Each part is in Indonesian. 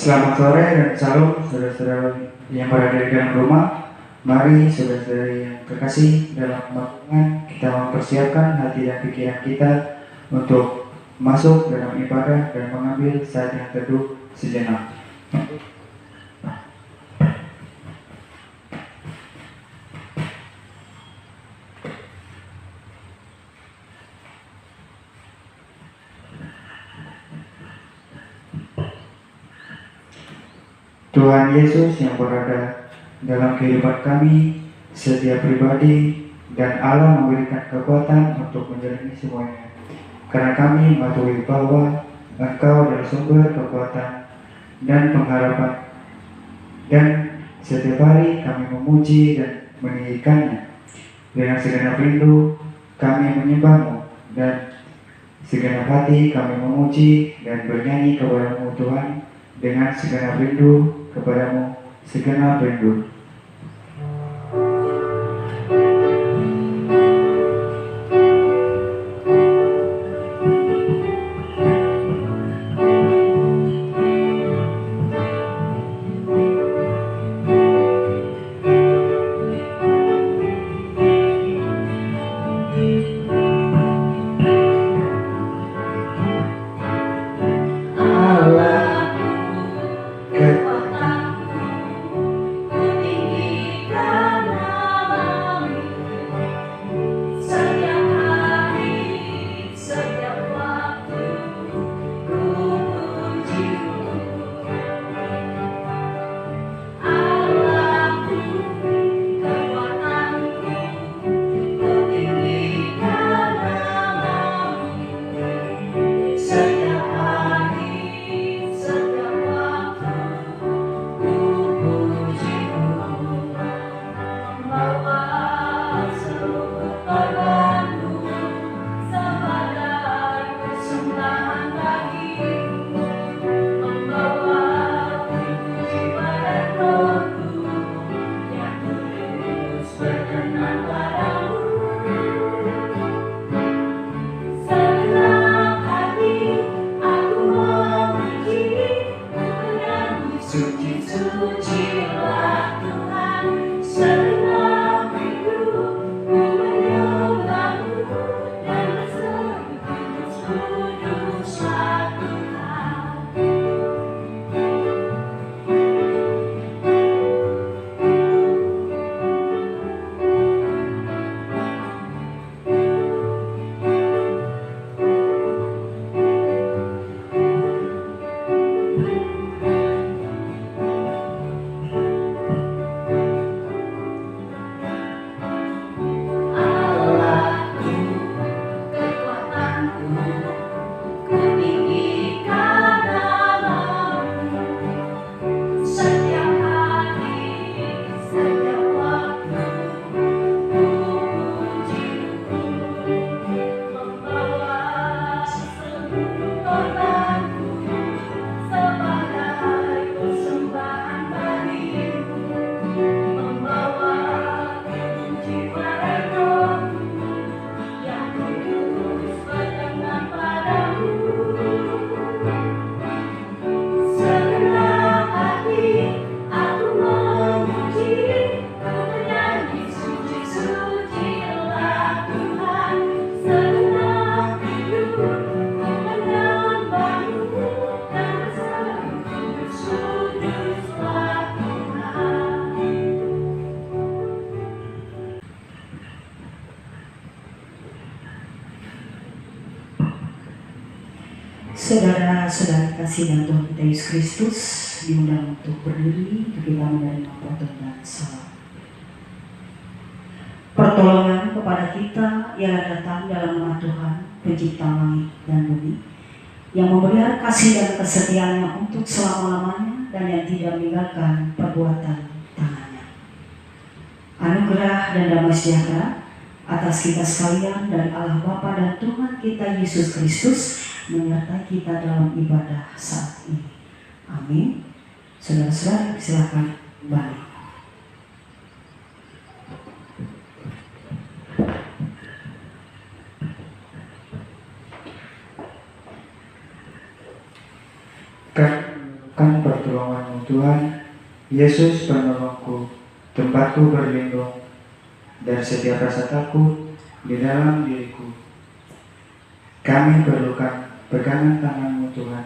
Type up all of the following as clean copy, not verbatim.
Selamat sore dan salam saudara-saudara yang berada di dalam rumah. Mari saudara-saudara yang terkasih, dalam waktu kita mempersiapkan hati dan pikiran kita untuk masuk dalam ibadah dan mengambil saat yang teduh sejenak. Tuhan Yesus yang berada dalam kehidupan kami setiap pribadi, dan Allah memberikan kekuatan untuk menjalani semuanya. Karena kami mengetahui bahwa Engkau adalah sumber kekuatan dan pengharapan, dan setiap hari kami memuji dan meninggikannya. Dengan segenap rindu kami menyembah-Mu, dan segenap hati kami memuji dan bernyanyi kepada-Mu Tuhan. Dengan segenap rindu kepadamu, segenap rindu. Saudara-saudari kasih dan Tuhan kita Yesus Kristus, diundang untuk berdiri untuk kita menerima pertolongan salam. Pertolongan kepada kita ialah datang dalam nama Tuhan, pencipta langit dan bumi, yang memelihara kasih dan kesetiaannya untuk selama-lamanya, dan yang tidak meninggalkan perbuatan tangannya. Anugerah dan damai sejahtera atas kita sekalian dari Allah Bapa dan Tuhan kita Yesus Kristus menyertai kita dalam ibadah saat ini. Amin. Saudara-saudara, silakan balik. mengharapkan pertolongan-Mu Tuhan. Yesus penolongku, tempatku berlindung dari setiap rasa takut di dalam diriku. Kami perlukan pegangan tangan-Mu Tuhan.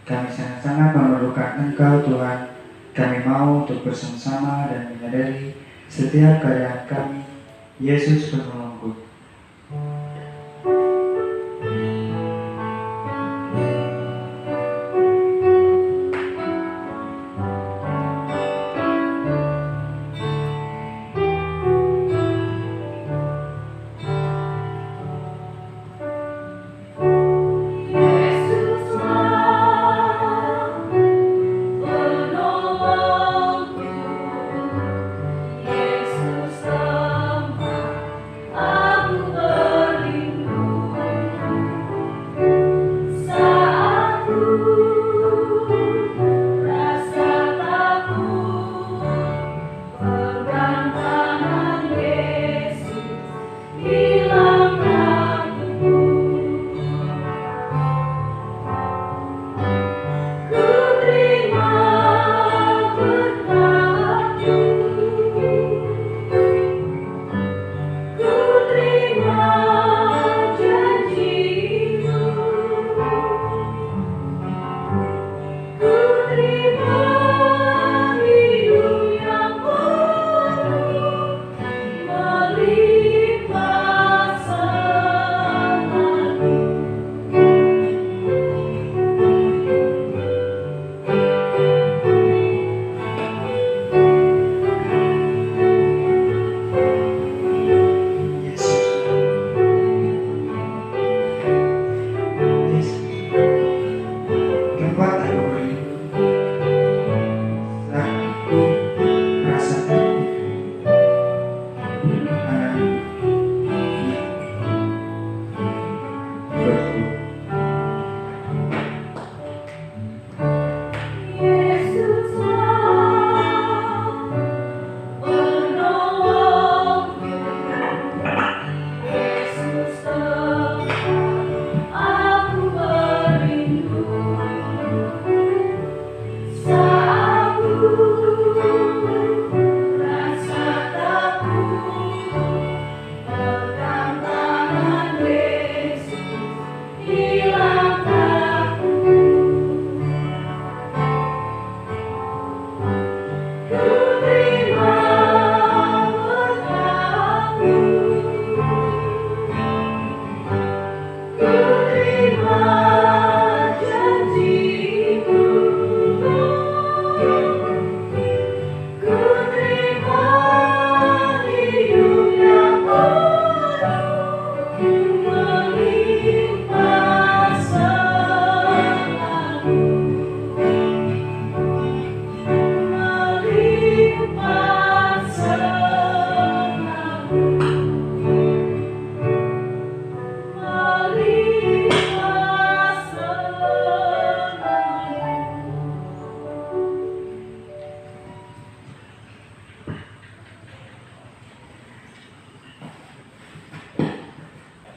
Kami sangat-sangat memerlukan Engkau Tuhan. Kami mau untuk bersama-sama dan menyadari setiap keadaan kami. Yesus penolongku.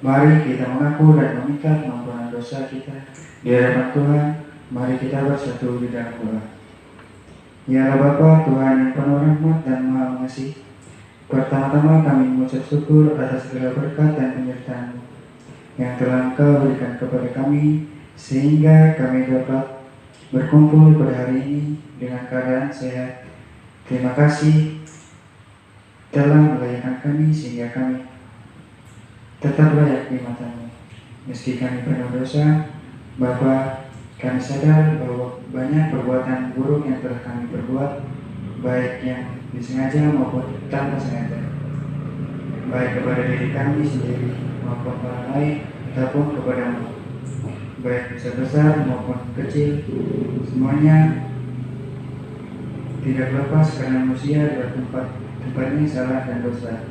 Mari kita mengaku dan meminta pengampunan dosa kita di hadapan Tuhan. Mari kita bersatu di dalam doa. Ya Allah Bapa, Tuhan yang penuh rahmat dan maha mengasihi, pertama-tama kami mengucap syukur atas segala berkat dan penyertaan-Mu yang telah Engkau berikan kepada kami, sehingga kami dapat berkumpul pada hari ini dengan keadaan sehat. Terima kasih telah melayakan kami sehingga kami tetap layak di mata-Mu. Meski kami penuh dosa, Bapa, kami sadar bahwa banyak perbuatan buruk yang telah kami perbuat, baik yang disengaja maupun tanpa sengaja, baik kepada diri kami sendiri maupun orang lain, ataupun kepada-Mu, baik besar-besar maupun kecil, semuanya tidak lepas karena manusia adalah tempatnya salah dan dosa.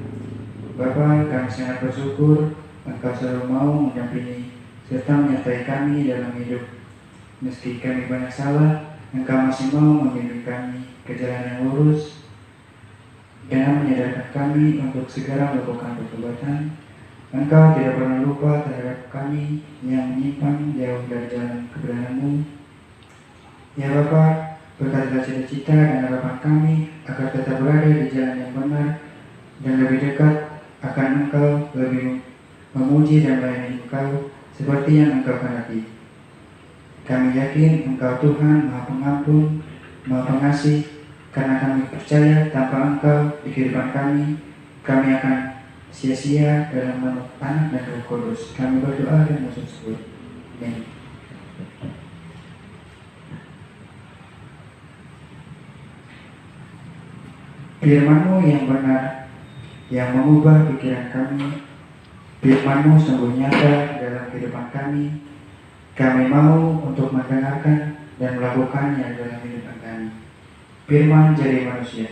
Bapa, kami sangat bersyukur Engkau selalu mau mendampingi serta menyertai kami dalam hidup. Meski kami banyak salah, Engkau masih mau membimbing kami ke jalan yang lurus dan menyadarkan kami untuk segera melakukan pertobatan. Engkau tidak pernah lupa terhadap kami yang menyimpang jauh dari jalan kebenaran-Mu. Ya Bapa, Berkatilah cita-cita dan harapan kami agar tetap berada di jalan yang benar dan lebih dekat akan Engkau, lebih memuji dan melayani Engkau seperti yang Engkau kehendaki. Kami yakin Engkau Tuhan Maha Pengampun, Maha Pengasih, karena kami percaya tanpa Engkau di kehidupan kami akan sia-sia dalam nama Anak dan Roh Kudus. Kami berdoa dan bersyukur. Amin. Firman-Mu yang benar, yang mengubah pikiran kami, Firman-Mu sungguh nyata dalam kehidupan kami. Kami mau untuk mendengarkan dan melakukannya dalam kehidupan kami. Firman jadi manusia.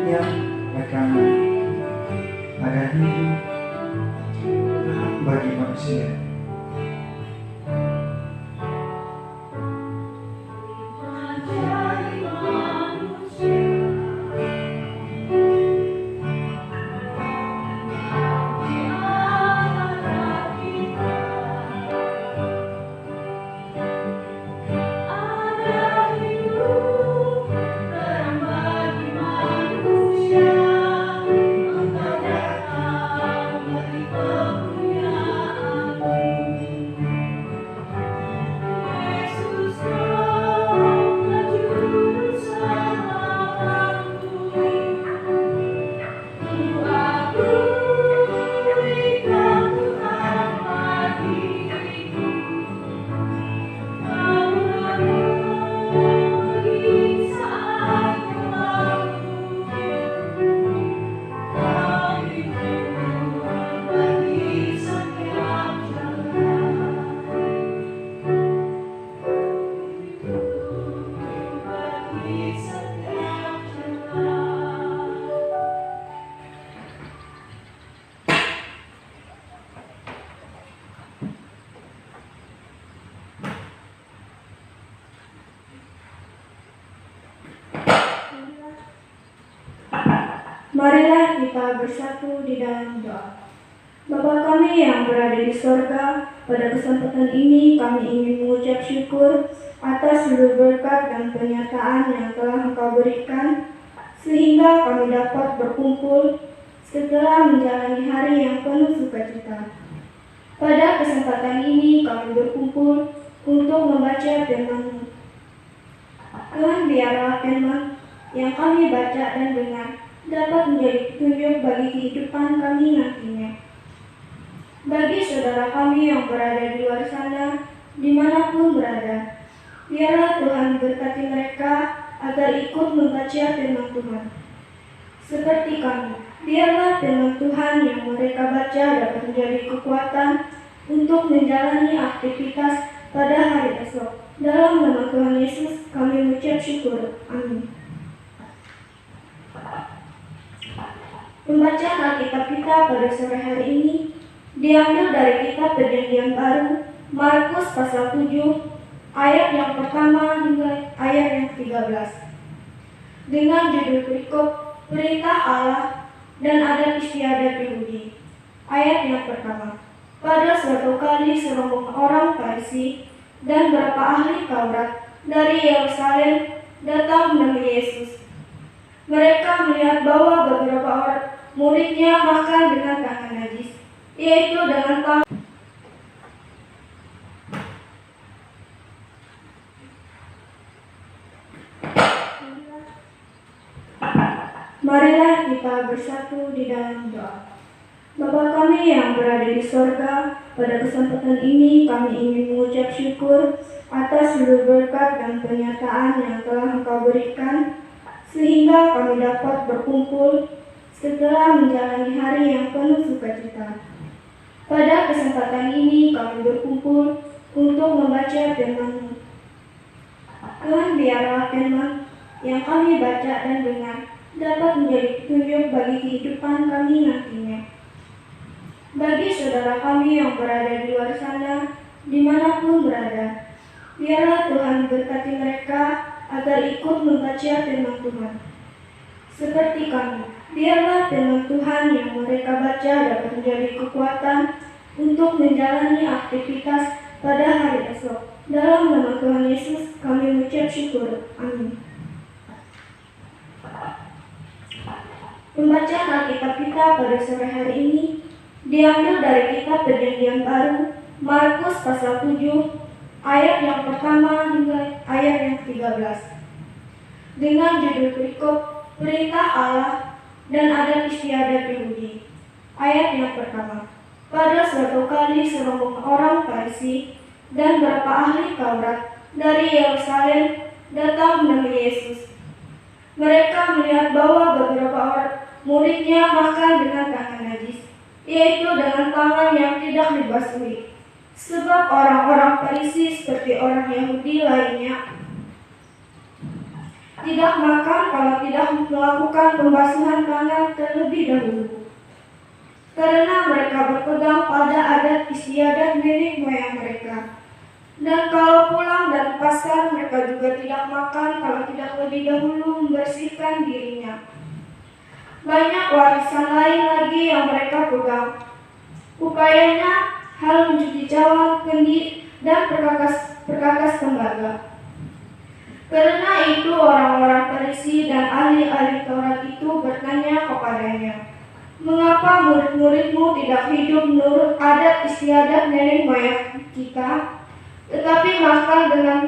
Yang akan ada hidup bagi manusia. Marilah kita bersatu di dalam doa. Bapa kami yang berada di sorga, pada kesempatan ini kami ingin mengucap syukur atas seluruh berkat dan penyertaan yang telah Engkau berikan, sehingga kami dapat berkumpul setelah menjalani hari yang penuh sukacita. Pada kesempatan ini kami berkumpul untuk membaca firman-Mu. Tuhan, biarlah firman yang kami baca dan dengar dapat menjadi petunjuk bagi kehidupan kami nantinya. Bagi saudara kami yang berada di luar sana, dimanapun berada, biarlah Tuhan berkati mereka agar ikut membaca firman Tuhan. Seperti kami, biarlah firman Tuhan yang mereka baca dapat menjadi kekuatan untuk menjalani aktivitas pada hari esok. Dalam nama Tuhan Yesus, kami mengucap syukur. Amin. Pembacaan Alkitab kita pada sore hari ini diambil dari kitab Perjanjian Baru, Markus pasal 7, ayat yang pertama hingga ayat yang 13. Dengan judul perikop Perintah Allah dan Adat Istiadat Yahudi. Ayat yang pertama. Pada suatu kali serombongan orang Farisi dan beberapa ahli Taurat dari Yerusalem datang menemui Yesus. Mereka melihat bahwa beberapa orang muridnya makan dengan tangan najis, yaitu dengan tangan. Marilah kita bersatu di dalam doa. Bapa kami yang berada di sorga, pada kesempatan ini kami ingin mengucap syukur atas seluruh berkat dan pernyataan yang telah Engkau berikan, sehingga kami dapat berkumpul setelah menjalani hari yang penuh sukacita. Pada kesempatan ini kami berkumpul untuk membaca firman-Mu. Tuhan, biarlah firman yang kami baca dan dengar dapat menjadi petunjuk bagi kehidupan kami nantinya. Bagi saudara kami yang berada di luar sana, dimanapun berada, biarlah Tuhan berkati mereka agar ikut membaca firman Tuhan. Seperti kami, biarlah firman Tuhan yang mereka baca dapat menjadi kekuatan untuk menjalani aktivitas pada hari esok. Dalam nama Tuhan Yesus, kami mengucap syukur. Amin. Pembacaan Alkitab kita pada sore hari ini diambil dari kitab Perjanjian Baru, Markus pasal 7, ayat yang pertama hingga ayat yang 13. Dengan judul perikop Perintah Allah dan Adat Istiadat Yahudi. Ayat yang pertama. Pada suatu kali serombongan orang Farisi dan beberapa ahli Taurat dari Yerusalem datang menemui Yesus. Mereka melihat bahwa beberapa orang muridnya makan dengan tangan najis, yaitu dengan tangan yang tidak dibasuhi. Sebab orang-orang Farisi seperti orang Yahudi lainnya tidak makan kalau tidak melakukan pembasuhan tangan terlebih dahulu, karena mereka berpegang pada adat istiadat nenek moyang mereka. Dan kalau pulang dari pasar, mereka juga tidak makan kalau tidak lebih dahulu membersihkan dirinya. Banyak warisan lain lagi yang mereka pegang. Upayanya hal mencuci cawan, kendi, dan perkakas tembaga. Karena itu orang-orang Farisi dan ahli-ahli Taurat itu bertanya kepadanya, "Mengapa murid-muridmu tidak hidup menurut adat istiadat nenek moyang kita, tetapi makan dengan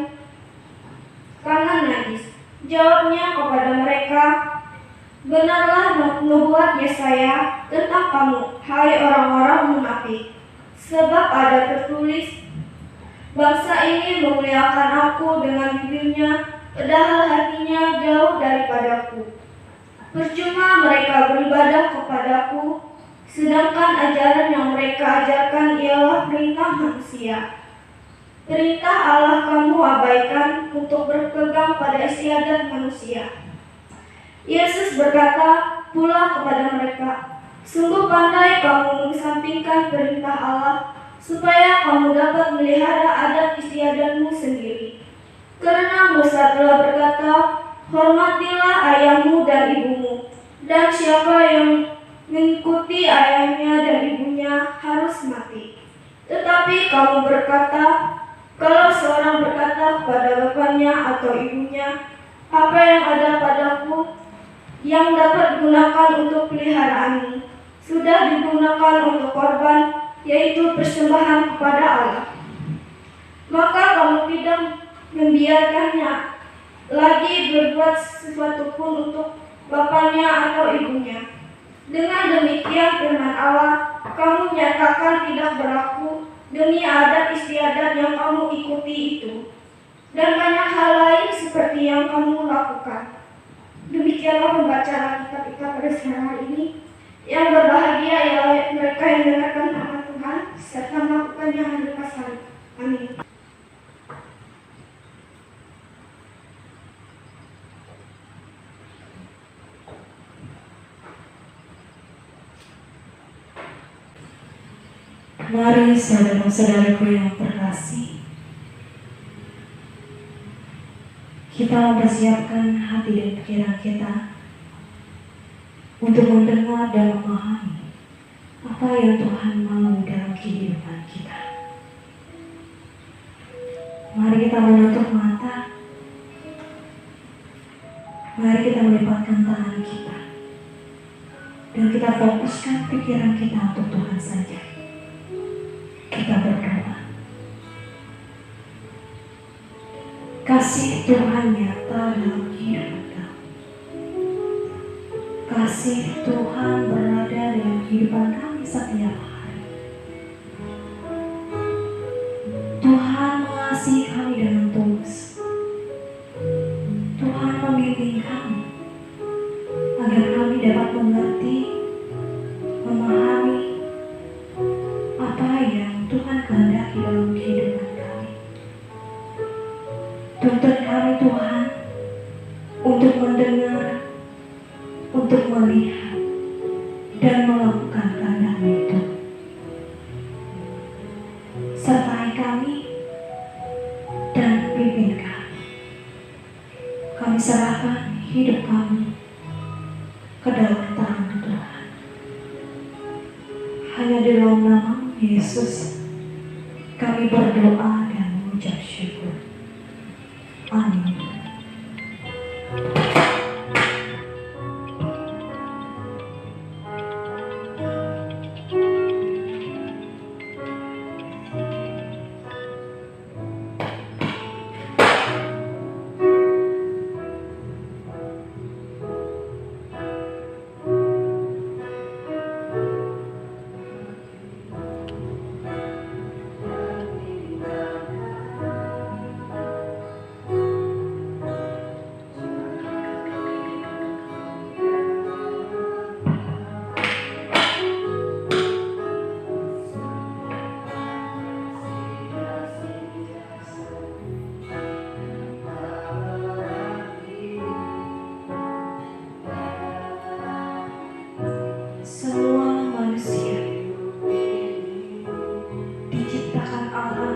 tangan najis?" Jawabnya kepada mereka, "Benarlah nubuat Yesaya tentang kamu, hai orang-orang munafik. Sebab ada tertulis, bangsa ini memuliakan aku dengan bibirnya, padahal hatinya jauh daripadaku. Percuma mereka beribadah kepadaku, sedangkan ajaran yang mereka ajarkan ialah perintah manusia. Perintah Allah kamu abaikan untuk berpegang pada istiadat manusia." Yesus berkata pula kepada mereka, "Sungguh pandai kamu mengesampingkan perintah Allah, supaya kamu dapat melihara adat istiadatmu sendiri. Karena Musa telah berkata, hormatilah ayahmu dan ibumu, dan siapa yang mengikuti ayahnya dan ibunya harus mati. Tetapi kamu berkata, kalau seorang berkata kepada bapaknya atau ibunya, apa yang ada padaku yang dapat digunakan untuk peliharaanmu, sudah digunakan untuk korban, yaitu persembahan kepada Allah. Maka kamu tidak membiarkannya lagi berbuat sesuatu pun untuk bapaknya atau ibunya. Dengan demikian firman Allah, kamu nyatakan tidak berlaku demi adat istiadat yang kamu ikuti itu, dan banyak hal lain seperti yang kamu lakukan." Demikianlah pembacaan Alkitab kita pada siang hari ini. Yang berbahagia ialah mereka yang mendengarkan firman Tuhan serta melakukannya dengan pasal. Amin. Mari saudara-saudaraku yang terkasih, kita mempersiapkan hati dan pikiran kita untuk mendengar dan memahami apa yang Tuhan mau dalam kehidupan kita. Mari kita menutup mata, mari kita melipatkan tangan kita, dan kita fokuskan pikiran kita untuk Tuhan saja. Kita berdoa. Kasih Tuhan nyata dalam kehidupan kami. Kasih Tuhan berada dalam kehidupan kami setiap hari. Tuhan mengasihi kami dengan tulus. Tuhan membimbing kami agar kami dapat mengerti, memahami apa yang Tuhan kehendaki dalam kehidupan kami. Tuntun kami Tuhan untuk mendengar, untuk melihat, dan melakukan kehendak-Mu itu. Sertai kami dan pimpin kami. Kami serahkan hidup kami ke dalam tangan Tuhan. Hanya di dalam nama Yesus kami berdoa dan mengucap syukur. Amin. Semua manusia diciptakan Allah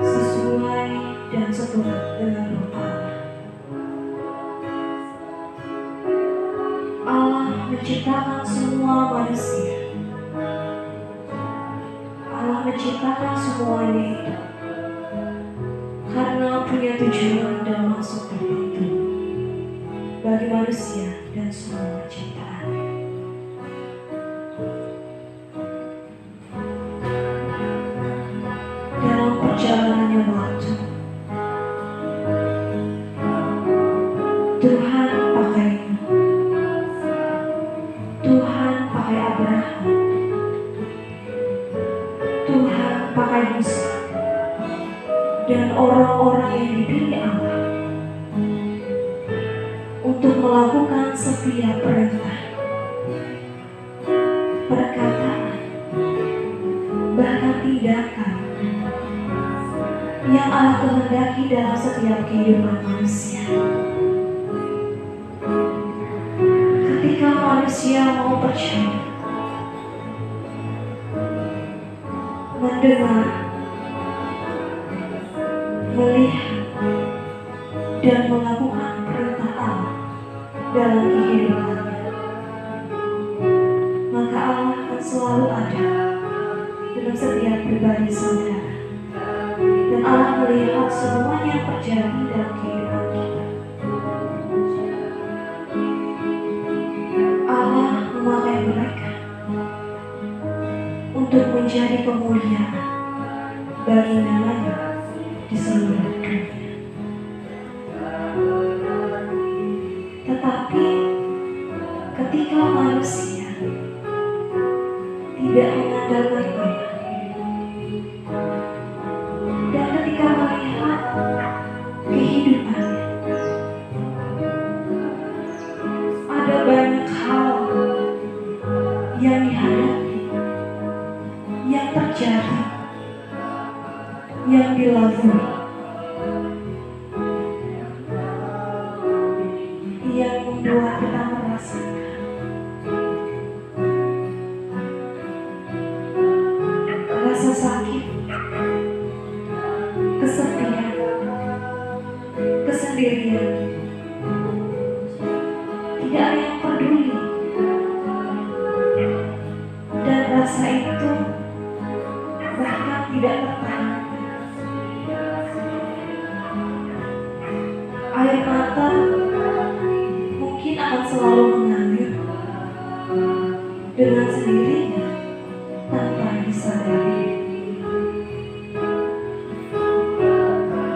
sesuai dan seturut dengan rupa Allah. Allah menciptakan semua manusia. Allah menciptakan semuanya itu karena punya tujuan dan maksud tertentu bagi manusia dan semua ciptaan. Dalam perjalanannya waktu, Tuhan pakai Nuh, Tuhan pakai Abraham, Tuhan pakai Musa, dan orang-orang yang dipilih Allah untuk melakukan setiap perintah, perkataan, bahkan tindakan yang Allah kehendaki dalam setiap kehidupan manusia. Ketika manusia mau percaya, mendengar, melihat, dan melakukan perintah Allah dalam kehidupannya, maka Allah akan selalu ada dalam setiap pribadi saudara. Dan Allah melihat semuanya yang terjadi dalam kehidupan kita. Allah memakai mereka untuk menjadi kemuliaan bagi nama-Nya di seluruh dunia. Tetapi ketika manusia tidak mengandalkan Allah, dan ketika melihat kehidupannya, ada banyak hal yang dihadapi, yang terjadi, yang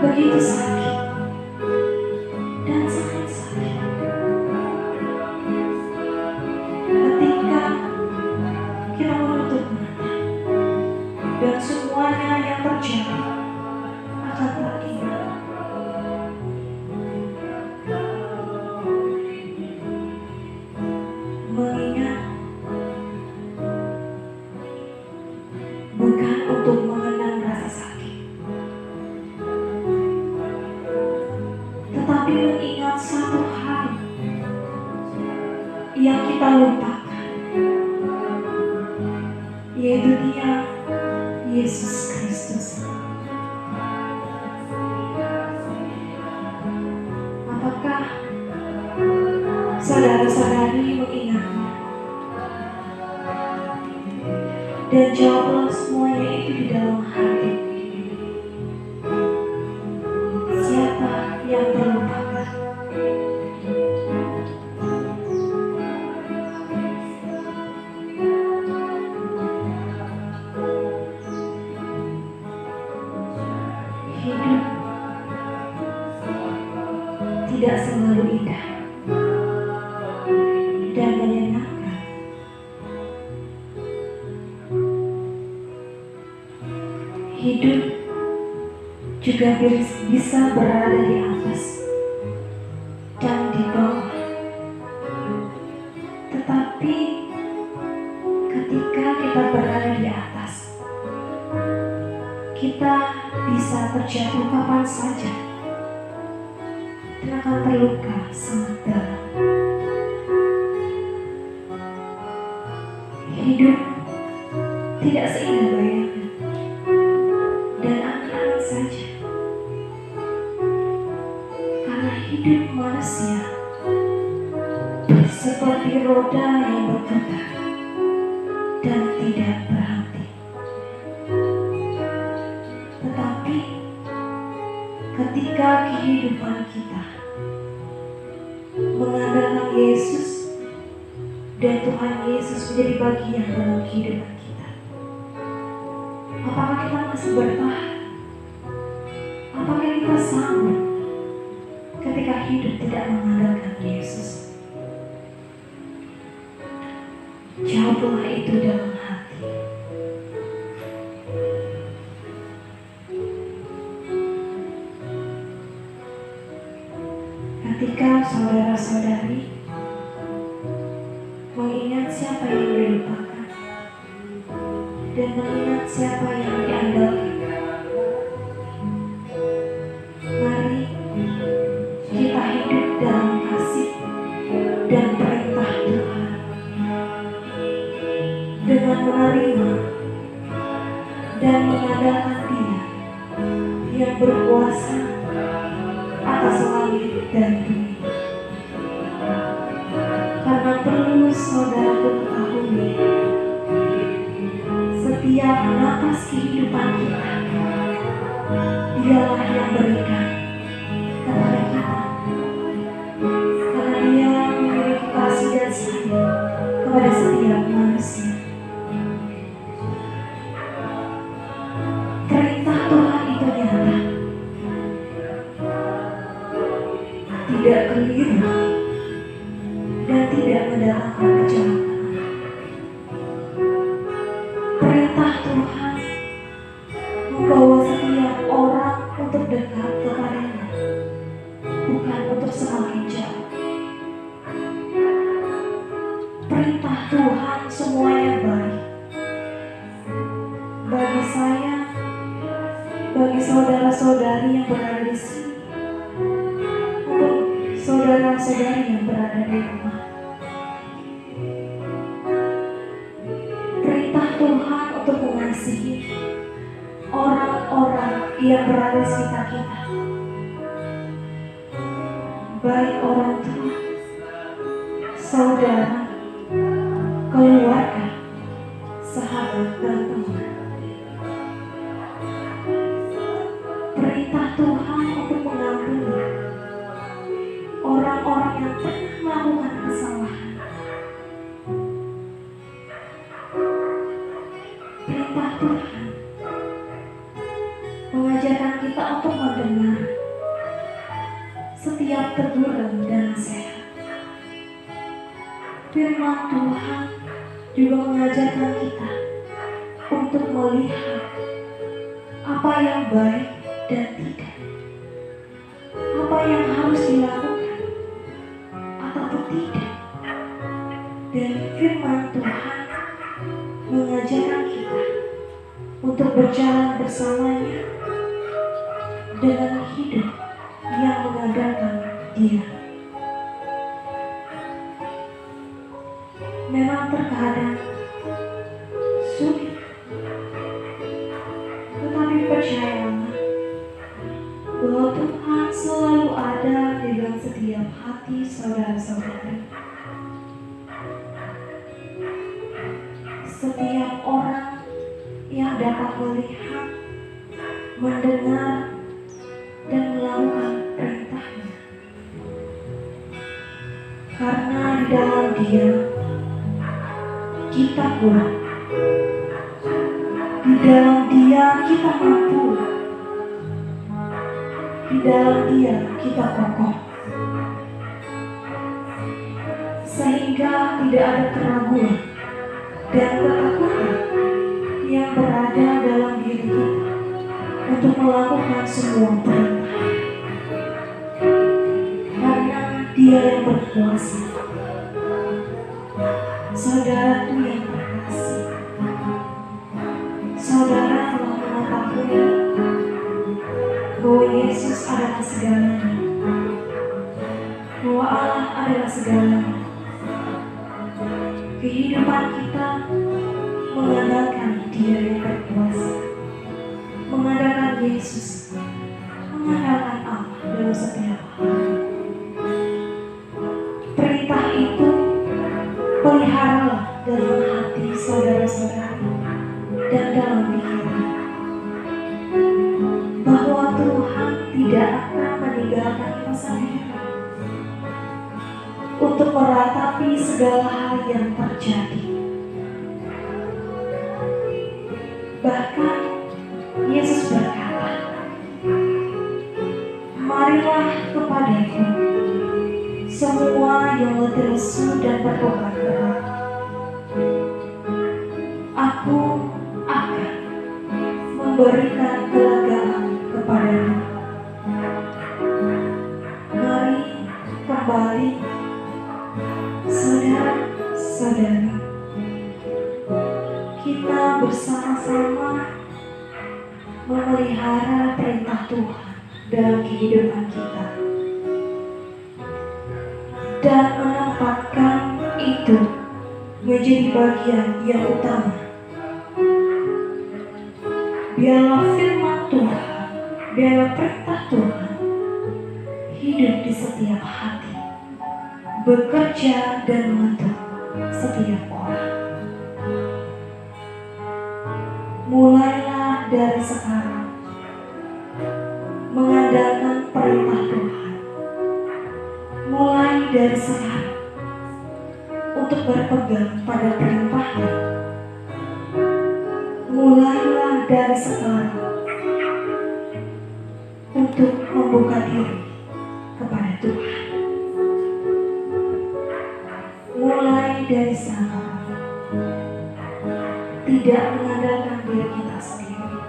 begitu sakit dan sangat sakit. Ketika kita menutup mata dan semuanya yang terjadi akan teringat. Mengingat bukan untuk mengenang rasa sakit, tetapi mengingat satu hal yang kita lupakan, yaitu Dia, Yesus Kristus. Apakah saudara-saudari mengingatnya? Dan jawablah semuanya itu di dalam hati. Siapa yang terlupakan? Hidup tidak selalu indah dan menyenangkan. Hidup juga bisa berada di atas dan di bawah. Tetapi ketika kita berada di atas, kita bisa terjatuh kapan saja dan akan terluka sangat dalam. Hidup tidak seindah bayangan dan angan-angan saja, karena hidup manusia seperti roda yang berputar dan tidak berhenti. Tetapi ketika kehidupan kita mengandalkan Yesus dan Tuhan Yesus menjadi bagian dalam kehidupan kita, apakah kita masih bertahan? Apakah kita sanggup ketika hidup tidak mengandalkan Yesus? Jawablah itu dalam hati. Ketika saudara-saudari mengingat siapa yang dilupakan dan mengingat siapa yang diandalkan, mari kita hidup dalam kasih dan perintah Tuhan dengan menerima dan mengandalkan Dia yang berkuasa atas langit dan bumi. Karena perlu saudara ketahui, setiap napas kehidupan kita, Dialah yang berikan kepada kita. Karena Dia memiliki kasih dan sayang kepada setiap manusia. Perintah Tuhan itu nyata, tidak keliru dan tidak mendatangkan kecelakaan. Perintah Tuhan membawa setiap orang untuk dekat kepadanya, bukan untuk semakin jauh. Perintah Tuhan semuanya baik bagi saya, bagi saudara-saudari yang berada di sini, untuk saudara-saudari yang berada di rumah. Perintah Tuhan untuk mengasihi orang-orang yang berada di sekitar kita, baik orang tua, saudara, keluarga, sahabat, dan teman. Perintah Tuhan untuk mengampuni orang-orang yang pernah melakukan kesalahan. Perintah Tuhan mengajarkan kita untuk mendengar setiap teguran dan nasihat. Firman Tuhan juga mengajarkan kita untuk melihat apa yang baik dan tidak, apa yang harus dilakukan ataupun tidak. Dan firman Tuhan mengajarkan kita untuk berjalan bersamanya dengan hidup yang mengandalkan Dia. Memang terkadang sulit, tetapi percayalah bahwa Tuhan selalu ada di dalam setiap hati saudara-saudari. Setiap orang yang dapat melihat, mendengar, dan melakukan perintahnya. Karena di dalam Dia kita kuat, di dalam Dia kita mampu, di dalam Dia kita kokoh, sehingga tidak ada keraguan dan ketakutan yang berada dalam diri kita untuk melakukan semua perintah. Karena Dia yang berkuasa. Saudaraku yang terkasih, saudara telah mengetahui bahwa Yesus adalah segalanya, bahwa Allah adalah segalanya. Kehidupan kita mengandalkan Dia yang berkuasa, mengandalkan Yesus, mengandalkan Allah dalam setiap hal. Perintah itu peliharalah dalam hati saudara-saudara dan dalam pikiran, bahwa Tuhan tidak akan meninggalkan kita sendiri untuk meratapi segala hal yang terjadi. Bahkan Yesus berkata, "Marilah kepadaku semua yang letih lesu dan berbeban berat, Aku akan memberikan kelegaan kepadamu." Mari kembali, saudara-saudari, kita bersama-sama memelihara perintah Tuhan dalam kehidupan kita dan menempatkan itu menjadi bagian yang utama. Biarlah firman Tuhan, biarlah perintah Tuhan hidup di setiap hati, bekerja dan membentuk setiap orang. Mulailah dari sekarang mengandalkan perintah Tuhan. Mulai dari sekarang untuk berpegang pada perintahnya. Mulailah dari sekarang untuk membuka diri kepada Tuhan. Mulai dari sekarang tidak mengandalkan diri kita sendiri.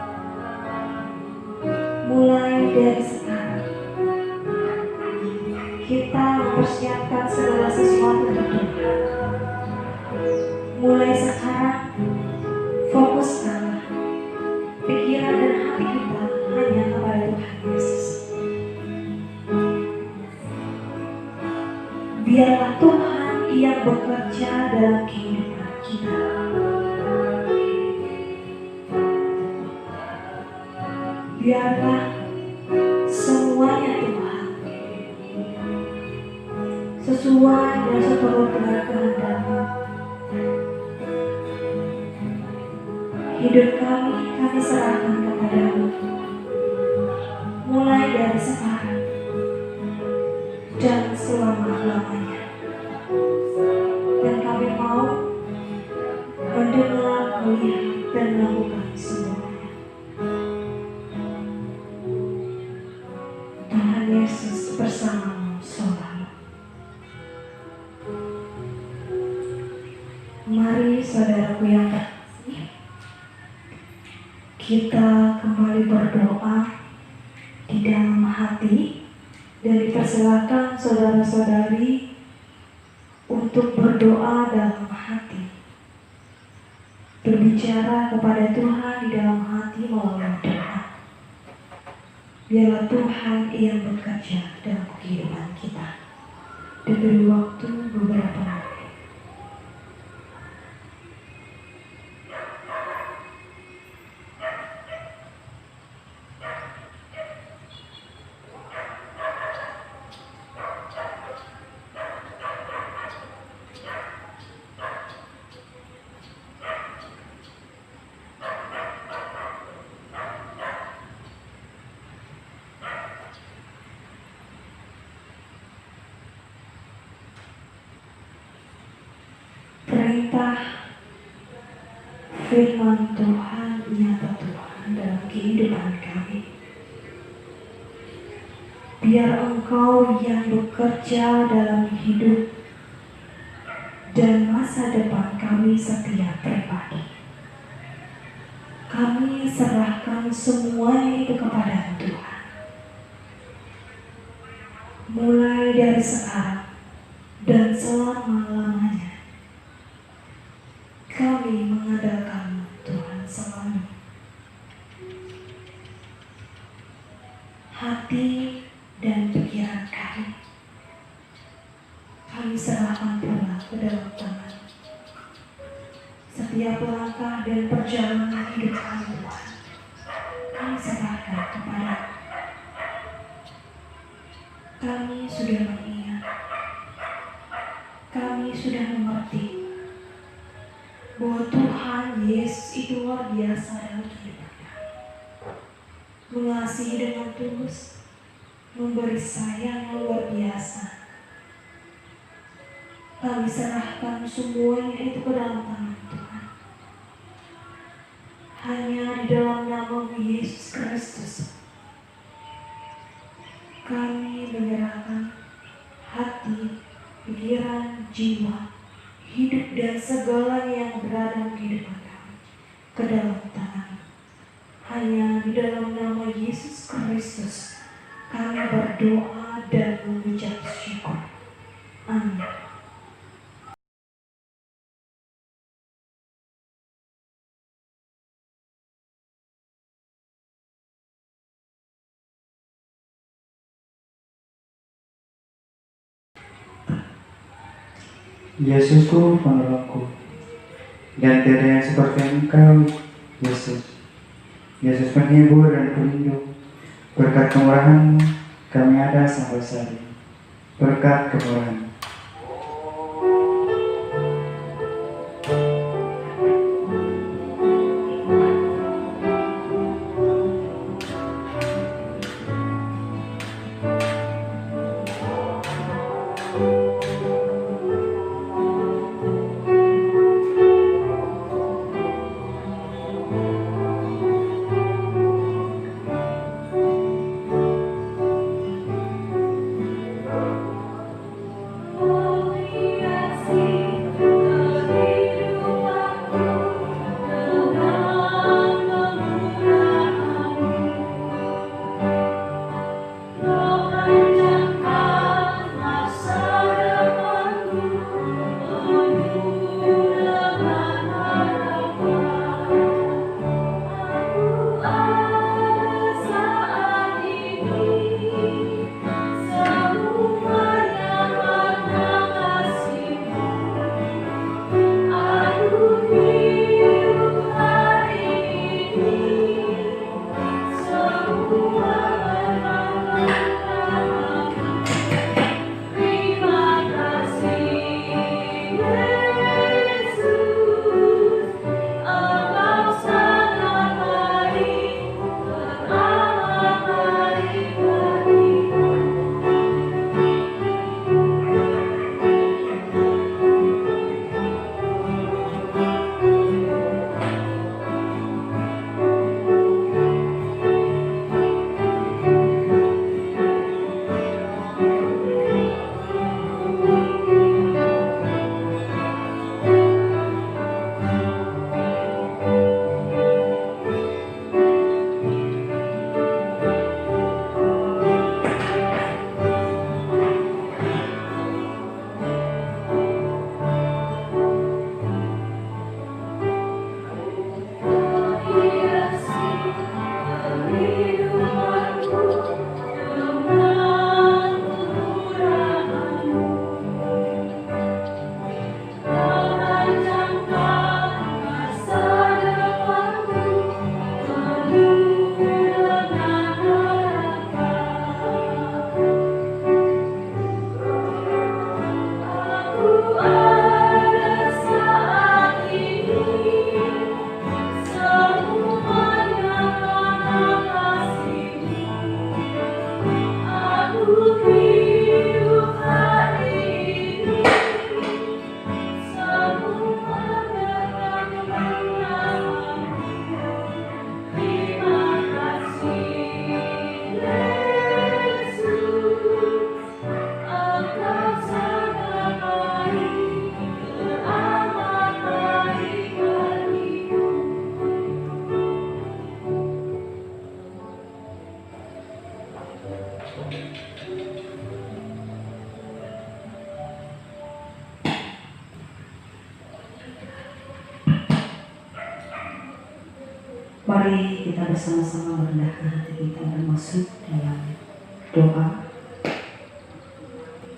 Mulai dari sekarang kita mempersiapkan segala sesuatu untuk Tuhan. Mulai sekarang fokuskanlah pikiran dan hati kita hanya kepada Tuhan Yesus. Biarlah Tuhan yang bekerja dalam kehidupan kita. Biarlah semuanya Tuhan sesuai dan seturut dengan kehendak-Mu. Hidup kami serahkan kepada-Mu, mulai dari sekarang dan selama-lamanya. Dan kami mau mendengar, melihat, dan melakukan semuanya. Tuhan Yesus bersama-Mu. dalam hati dan dipersilakan saudara-saudari untuk berdoa dalam hati. Berbicara kepada Tuhan di dalam hati melalui doa. Biarlah Tuhan yang bekerja dalam kehidupan kita. Diberi waktu beberapa menit. Perintah firman Tuhan, nyata Tuhan dalam kehidupan kami. Biar Engkau yang bekerja dalam hidup dan masa depan kami setiap pribadi. Kami serahkan semuanya itu kepada Tuhan. Mulai dari sekarang dan selama-lamanya. Kami mengandalkan Tuhan selalu. Hati dan pikiran kami serahkan pula ke dalam tangan. Setiap langkah dan perjalanan hidup kami Tuhan, kami serahkan kepada. Kami sudah mengingat, kami sudah mengerti bahwa Tuhan Yesus itu luar biasa dalam kehidupan kami. Mengasihi dengan tulus, memberi sayang yang luar biasa. Kami serahkan semuanya itu ke dalam tangan Tuhan. Hanya di dalam nama Yesus Kristus kami menyerahkan hati, pikiran, jiwa, hidup dan segalanya yang berada dalam kehidupan kami ke dalam tangan. Hanya di dalam nama Yesus Kristus kami berdoa dan mengucap syukur. Amin. Yesusku, penolongku, dan tiada yang seperti Engkau, Yesus. Yesus penghibur dan pelindung. Berkat kemurahan-Mu, kami ada sampai saat ini. Berkat kemurahan-Mu. Mari kita bersama-sama merendahkan hati kita dan masuk dalam doa.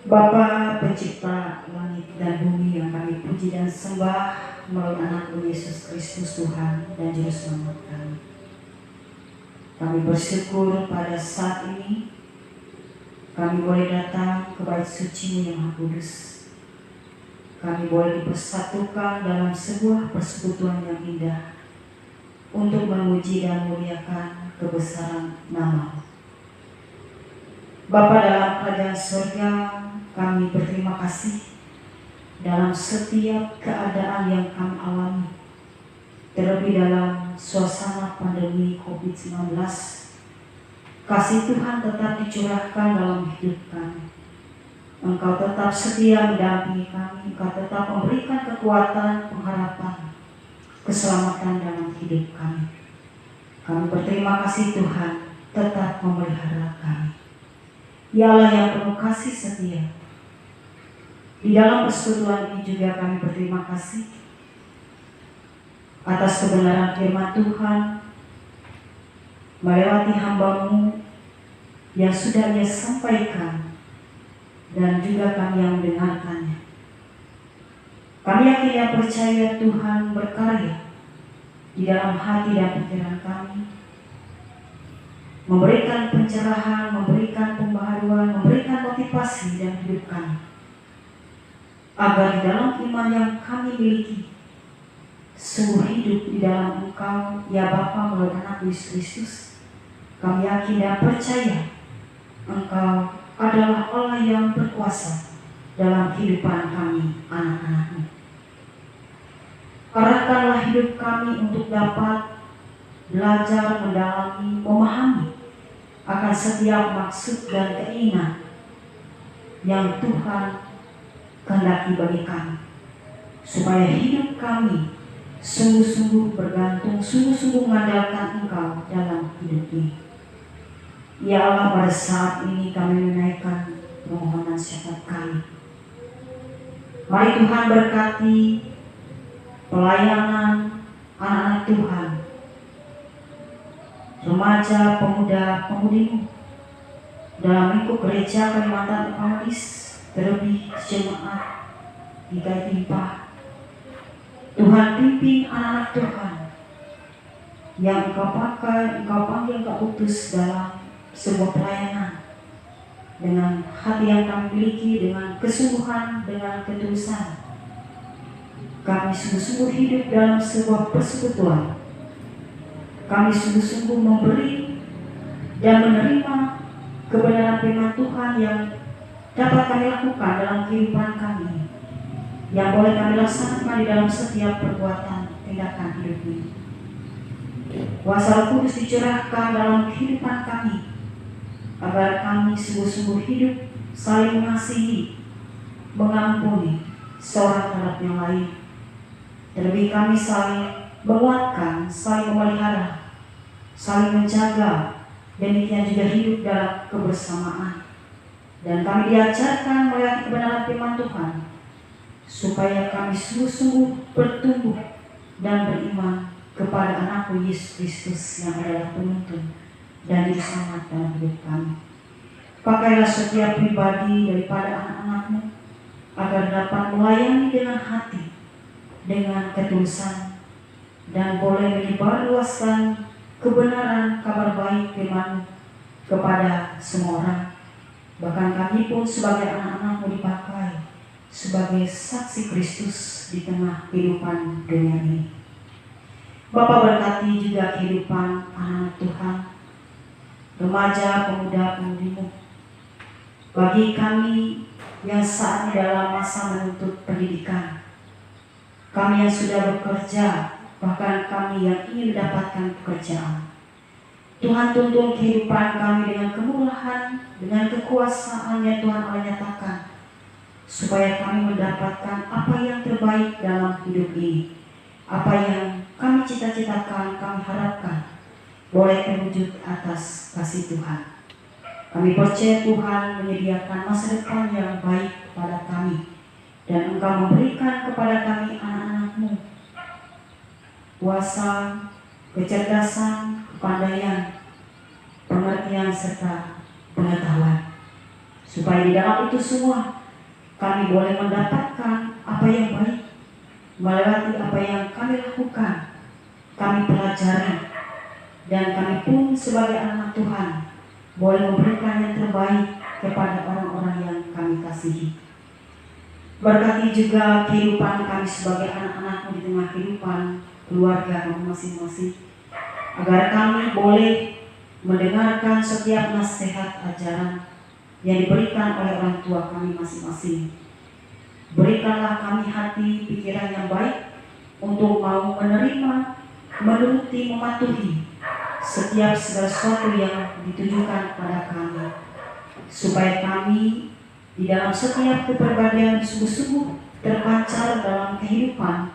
Bapa pencipta langit dan bumi yang kami puji dan sembah melalui anak-Mu Yesus Kristus Tuhan dan Juru Selamat kami. Kami bersyukur pada saat ini kami boleh datang ke bait suci-Mu yang Maha Kudus. Kami boleh dipersatukan dalam sebuah persekutuan yang indah untuk memuji dan memuliakan kebesaran nama. Bapa dalam kerajaan surga, kami berterima kasih dalam setiap keadaan yang kami alami, terlebih dalam suasana pandemi COVID-19. Kasih Tuhan tetap dicurahkan dalam hidup kami. Engkau tetap setia mendampingi kami, Engkau tetap memberikan kekuatan, pengharapan, keselamatan dalam hidup kami. Kami berterima kasih Tuhan tetap memelihara kami. Ya Allah yang penuh kasih setia. Di dalam persekutuan ini juga kami berterima kasih atas kebenaran firman Tuhan melewati hamba-Mu yang sudah Dia sampaikan dan juga kami yang mendengarkannya. Kami yakin dan percaya Tuhan berkarya di dalam hati dan pikiran kami, memberikan pencerahan, memberikan pembaharuan, memberikan motivasi dalam hidup kami, agar di dalam iman yang kami miliki sungguh hidup di dalam Engkau, ya Bapa melalui anak Yesus Kristus. Kami yakin dan percaya Engkau adalah Allah yang berkuasa dalam kehidupan kami, anak-anak-Mu. Arahkanlah hidup kami untuk dapat belajar, mendalami, memahami akan setiap maksud dan keinginan yang Tuhan kehendaki bagi kami, supaya hidup kami sungguh-sungguh bergantung, sungguh-sungguh mengandalkan Engkau dalam hidup ini. Ya Allah, pada saat ini kami menaikkan permohonan syafaat kami. Mari Tuhan berkati pelayanan anak-anak Tuhan, remaja, pemuda, pemudi-Mu dalam lingkup gereja Kalimantan Evangelis, terlebih jemaat di Gaitimpah. Tuhan pimpin anak-anak Tuhan yang Engkau pakai, Engkau panggil, Engkau utus dalam sebuah pelayanan dengan hati yang kami miliki, dengan kesungguhan, dengan ketulusan. Kami sungguh-sungguh hidup dalam sebuah persekutuan. Kami sungguh-sungguh memberi dan menerima kebenaran firman Tuhan yang dapat kami lakukan dalam kehidupan kami, yang boleh kami laksanakan di dalam setiap perbuatan tindakan hidup ini. Kuasa Roh Kudus dicurahkan dalam kehidupan kami, agar kami sungguh-sungguh hidup saling mengasihi, mengampuni seorang terhadap yang lain. Terlebih kami saling menguatkan, saling memelihara, saling menjaga, demikian juga hidup dalam kebersamaan. Dan kami diajarkan melalui kebenaran firman Tuhan, supaya kami sungguh-sungguh bertumbuh dan beriman kepada anak-Mu Yesus Kristus yang adalah penuntun dan Juru Selamat dalam hidup kami. Pakailah setiap pribadi daripada anak-anak-Mu agar dapat melayani dengan hati, dengan ketulusan, dan boleh menyebarluaskan kebenaran kabar baik firman kepada semua orang. Bahkan kami pun sebagai anak-anak-Mu dipakai sebagai saksi Kristus di tengah kehidupan dunia ini. Bapa, berkati juga kehidupan anak Tuhan, remaja, pemuda, pemudi-Mu. Bagi kami yang saat ini dalam masa menuntut pendidikan, kami yang sudah bekerja, bahkan kami yang ingin mendapatkan pekerjaan, Tuhan tuntun kehidupan kami dengan kemurahan, dengan kekuasaan yang Tuhan Allah nyatakan, supaya kami mendapatkan apa yang terbaik dalam hidup ini. Apa yang kami cita-citakan, kami harapkan boleh terwujud atas kasih Tuhan. Kami percaya Tuhan menyediakan masa depan yang baik kepada kami, dan Engkau memberikan kepada kami anak-anak-Mu kuasa, kecerdasan, kepandaian, pengertian, serta pengetahuan. Supaya di dalam itu semua kami boleh mendapatkan apa yang baik, melewati apa yang kami lakukan, kami pelajari, dan kami pun sebagai anak Tuhan boleh memberikan yang terbaik kepada orang-orang yang kami kasihi. Berkati juga kehidupan kami sebagai anak-anak-Mu di tengah kehidupan keluarga kami masing-masing, agar kami boleh mendengarkan setiap nasihat ajaran yang diberikan oleh orang tua kami masing-masing. Berikanlah kami hati pikiran yang baik untuk mau menerima, menuruti, mematuhi setiap segala sesuatu yang ditujukan kepada kami, supaya kami di dalam setiap kepribadian sungguh-sungguh terpancar dalam kehidupan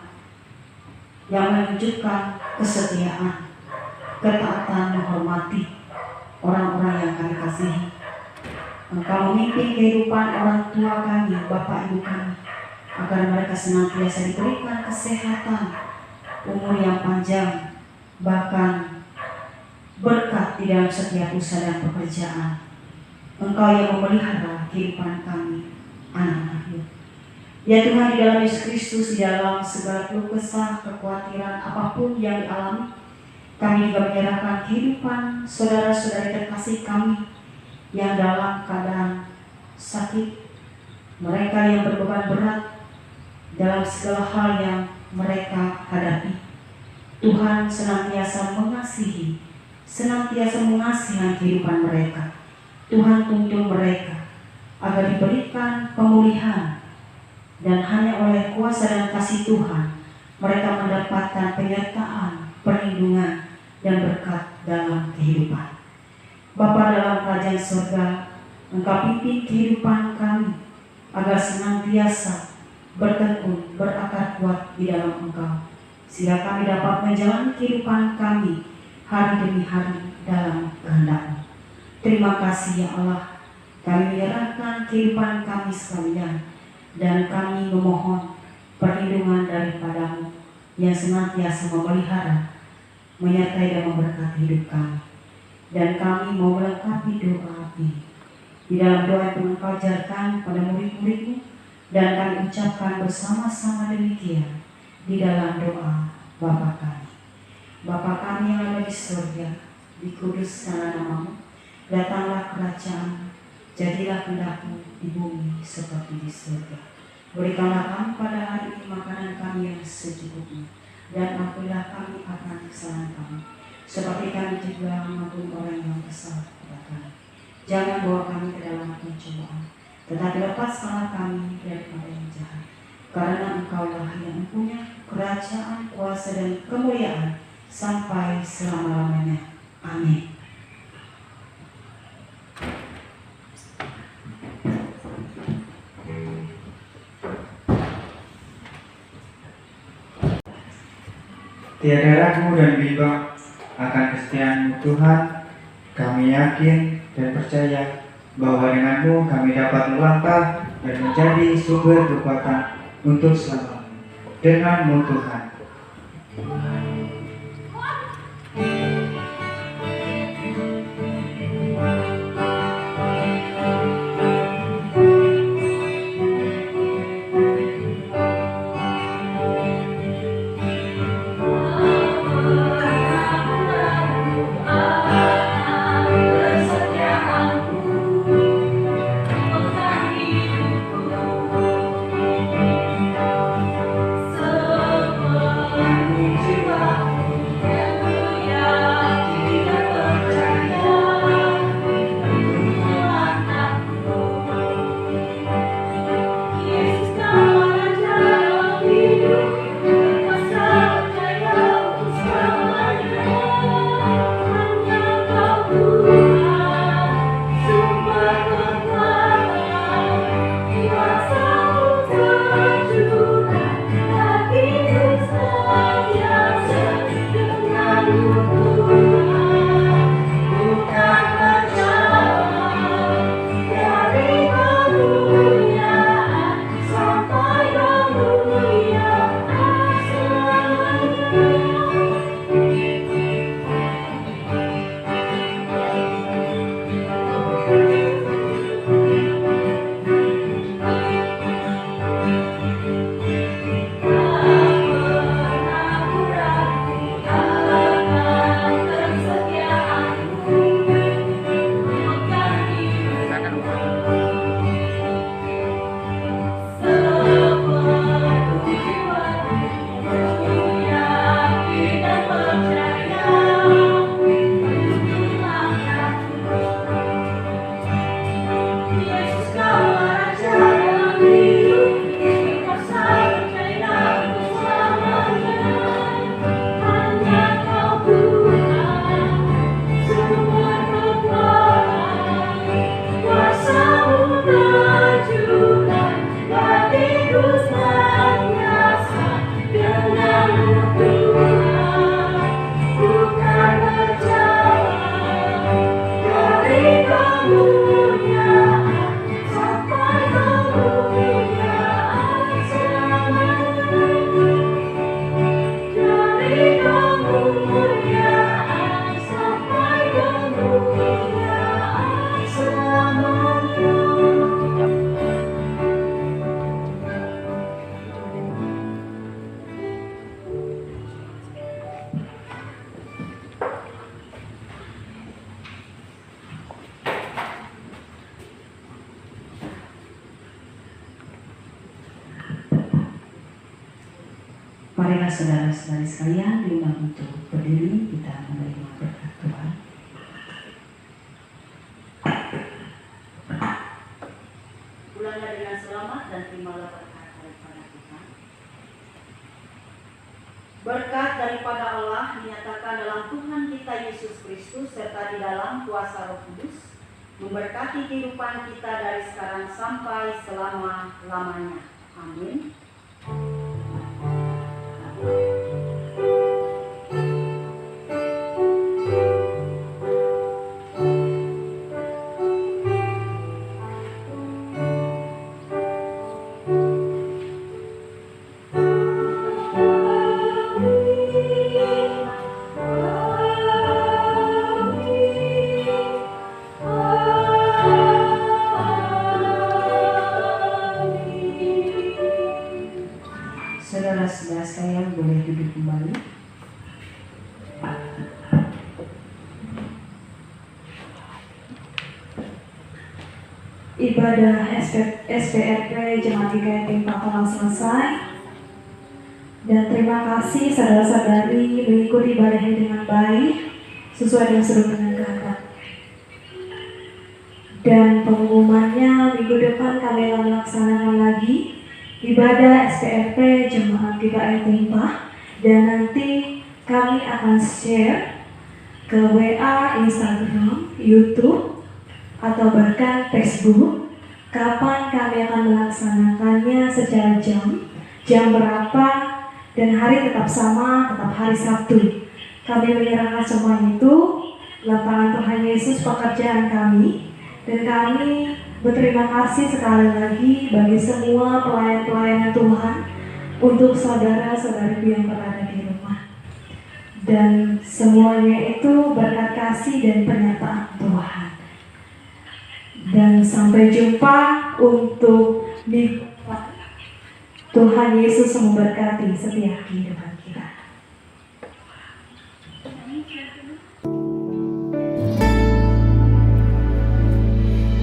yang menunjukkan kesetiaan, ketaatan, menghormati orang-orang yang kami kasihi. Engkau memimpin kehidupan orang tua kami, bapak ibu kami, agar mereka senantiasa diberikan kesehatan, umur yang panjang, bahkan berkat di dalam setiap usaha dan pekerjaan. Engkau yang memelihara kehidupan kami, anak-anak-Mu. Ya Tuhan, di dalam Yesus Kristus, di dalam segala keluh kesah, kekhawatiran apapun yang dialami, kami juga menyerahkan kehidupan saudara-saudari terkasih kami yang dalam keadaan sakit, mereka yang berbeban berat dalam segala hal yang mereka hadapi. Tuhan senantiasa mengasihi, senantiasa mengasihi kehidupan mereka. Tuhan tuntun mereka agar diberikan pemulihan, dan hanya oleh kuasa dan kasih Tuhan mereka mendapatkan penyertaan, perlindungan, dan berkat dalam kehidupan. Bapa dalam kerajaan surga, Engkau pimpin kehidupan kami agar senantiasa bertekun, berakar kuat di dalam Engkau, sehingga kami dapat menjalani kehidupan kami hari demi hari dalam kehendak-Mu. Terima kasih ya Allah, kami menyerahkan kehidupan kami sekalian, dan kami memohon perlindungan daripada-Mu yang senantiasa memelihara, menyertai dan memberkati hidup kami. Dan kami mau melengkapi doa ini di dalam doa yang Engkau ajarkan pada murid-murid-Mu, dan kami ucapkan bersama-sama demikian di dalam doa Bapa kami. Bapa kami yang ada di surga, dikuduskanlah nama-Mu, datanglah kerajaan-Mu, jadilah kehendak-Mu di bumi seperti di surga. Berikanlah kami pada hari ini makanan kami yang secukupnya, dan ampunilah kami akan kesalahan kami, seperti kami juga mengampuni orang yang bersalah kepada kami. Jangan bawa kami ke dalam pencobaan, tetapi lepaskanlah kami daripada yang jahat. Karena Engkaulah yang mempunyai kerajaan, kuasa, dan kemuliaan sampai selama-lamanya. Amin. Tiada ragu dan bimbang akan kesetiaan-Mu Tuhan. Kami yakin dan percaya bahwa dengan-Mu kami dapat melangkah dan menjadi sumber kekuatan untuk selamanya. Dengan-Mu Tuhan. Seperti Marilah saudara-saudari sekalian diundang untuk berdiri, kita menerima berkat Tuhan. Pulanglah dengan selamat dan terimalah berkat daripada Tuhan. Berkat daripada Allah dinyatakan dalam Tuhan kita Yesus Kristus serta di dalam kuasa Roh Kudus, memberkati kehidupan kita dari sekarang sampai selama-lamanya. Amin. Saudara-saudara sekalian boleh duduk kembali. Ibadah SPRP Jemaat GKI Timpa telah selesai. Dan terima kasih saudara-saudari mengikuti ibadahnya dengan baik sesuai dengan seluruh kehendak. Dan pengumumannya minggu depan kami akan melaksanakan lagi ibadah SPRP Jemaat GKI Timpa, dan nanti kami akan share ke WA, Instagram, YouTube, atau bahkan Facebook kapan kami akan melaksanakannya secara jam berapa, dan hari tetap sama, tetap hari Sabtu. Kami menyerahkan semua itu dalam tangan Tuhan Yesus pekerjaan kami, dan kami berterima kasih sekali lagi bagi semua pelayan-pelayan Tuhan untuk saudara-saudariku yang berada di rumah. Dan semuanya itu berkat kasih dan penyertaan Tuhan. Dan sampai jumpa untuk di Tuhan Yesus memberkati setiap kehidupan kita.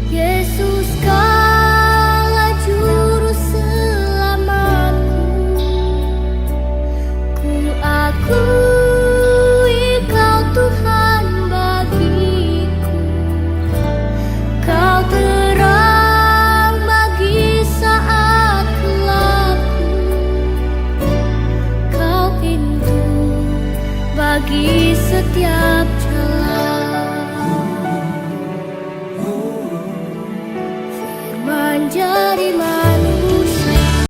Yesus kaulah juru selamatku, ku akui Kau Tuhan bagiku, Kau terang bagi saat gelapku, Kau pintu bagi setiap jalan. Menjadi